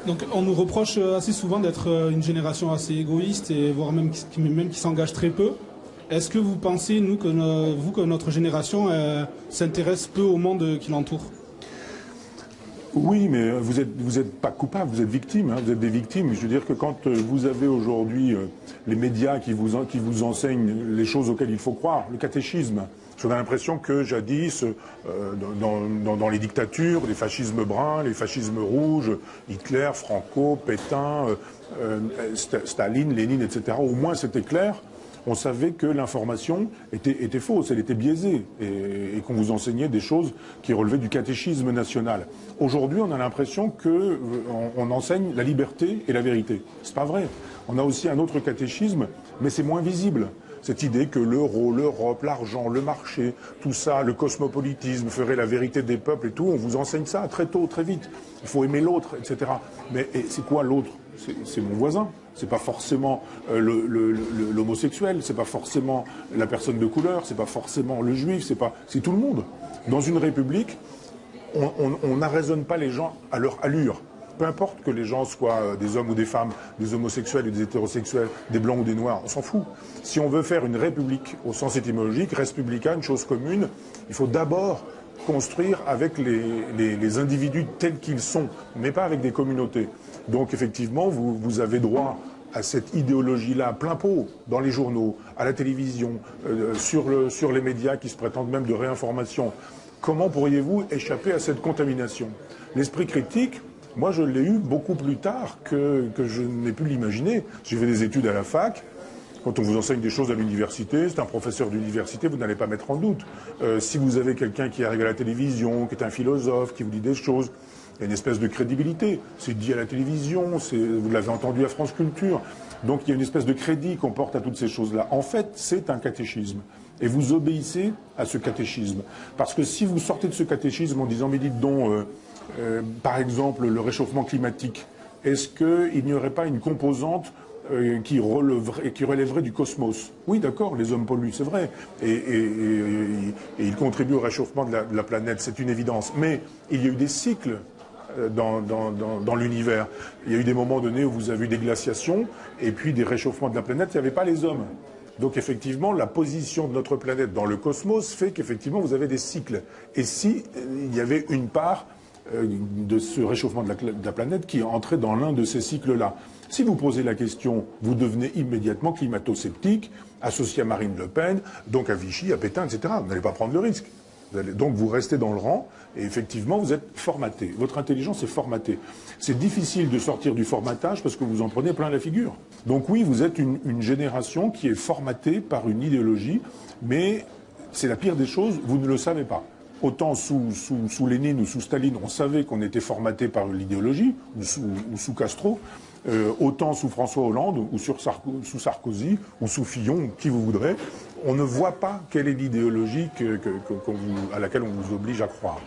Donc on nous reproche assez souvent d'être une génération assez égoïste et voire même qui s'engage très peu. Est-ce que vous pensez, que notre génération s'intéresse peu au monde qui l'entoure? Oui, mais vous êtes pas coupable, vous êtes victime, hein, vous êtes des victimes. Je veux dire que quand vous avez aujourd'hui les médias qui vous enseignent les choses auxquelles il faut croire, le catéchisme, on a l'impression que jadis, dans les dictatures, les fascismes bruns, les fascismes rouges, Hitler, Franco, Pétain, Staline, Lénine, etc., au moins c'était clair. On savait que l'information était fausse, elle était biaisée, et qu'on vous enseignait des choses qui relevaient du catéchisme national. Aujourd'hui, on a l'impression qu'on enseigne la liberté et la vérité. C'est pas vrai. On a aussi un autre catéchisme, mais c'est moins visible. Cette idée que l'euro, l'Europe, l'argent, le marché, tout ça, le cosmopolitisme ferait la vérité des peuples et tout, on vous enseigne ça très tôt, très vite. Il faut aimer l'autre, etc. Mais c'est quoi l'autre? C'est mon voisin. C'est pas forcément l'homosexuel, c'est pas forcément la personne de couleur, c'est pas forcément le juif, c'est tout le monde. Dans une république, on n'arraisonne pas les gens à leur allure. Peu importe que les gens soient des hommes ou des femmes, des homosexuels ou des hétérosexuels, des blancs ou des noirs, on s'en fout. Si on veut faire une république au sens étymologique, res publica, une chose commune, il faut d'abord construire avec les individus tels qu'ils sont, mais pas avec des communautés. Donc effectivement, vous avez droit à cette idéologie-là, plein pot, dans les journaux, à la télévision, sur les médias qui se prétendent même de réinformation. Comment pourriez-vous échapper à cette contamination? L'esprit critique, moi je l'ai eu beaucoup plus tard que je n'ai pu l'imaginer. J'ai fait des études à la fac. Quand on vous enseigne des choses à l'université, c'est un professeur d'université, vous n'allez pas mettre en doute. Si vous avez quelqu'un qui arrive à la télévision, qui est un philosophe, qui vous dit des choses, il y a une espèce de crédibilité. C'est dit à la télévision, vous l'avez entendu à France Culture. Donc il y a une espèce de crédit qu'on porte à toutes ces choses-là. En fait, c'est un catéchisme. Et vous obéissez à ce catéchisme. Parce que si vous sortez de ce catéchisme en disant, mais dites donc, par exemple, le réchauffement climatique, est-ce qu'il n'y aurait pas une composante qui relèverait du cosmos? Oui, d'accord, les hommes polluent, c'est vrai, et ils contribuent au réchauffement de la planète, c'est une évidence. Mais il y a eu des cycles dans l'univers. Il y a eu des moments donnés où vous avez eu des glaciations, et puis des réchauffements de la planète, il n'y avait pas les hommes. Donc effectivement, la position de notre planète dans le cosmos fait qu'effectivement, vous avez des cycles. Et si il y avait une part de ce réchauffement de la planète qui entrait dans l'un de ces cycles-là. Si vous posez la question, vous devenez immédiatement climato-sceptique, associé à Marine Le Pen, donc à Vichy, à Pétain, etc. Vous n'allez pas prendre le risque. Donc vous restez dans le rang et effectivement vous êtes formaté. Votre intelligence est formatée. C'est difficile de sortir du formatage parce que vous en prenez plein la figure. Donc oui, vous êtes une génération qui est formatée par une idéologie, mais c'est la pire des choses, vous ne le savez pas. Autant sous Lénine ou sous Staline, on savait qu'on était formaté par l'idéologie, ou sous Castro, autant sous François Hollande, ou sous Sarkozy, ou sous Fillon, qui vous voudrez, on ne voit pas quelle est l'idéologie à laquelle on vous oblige à croire.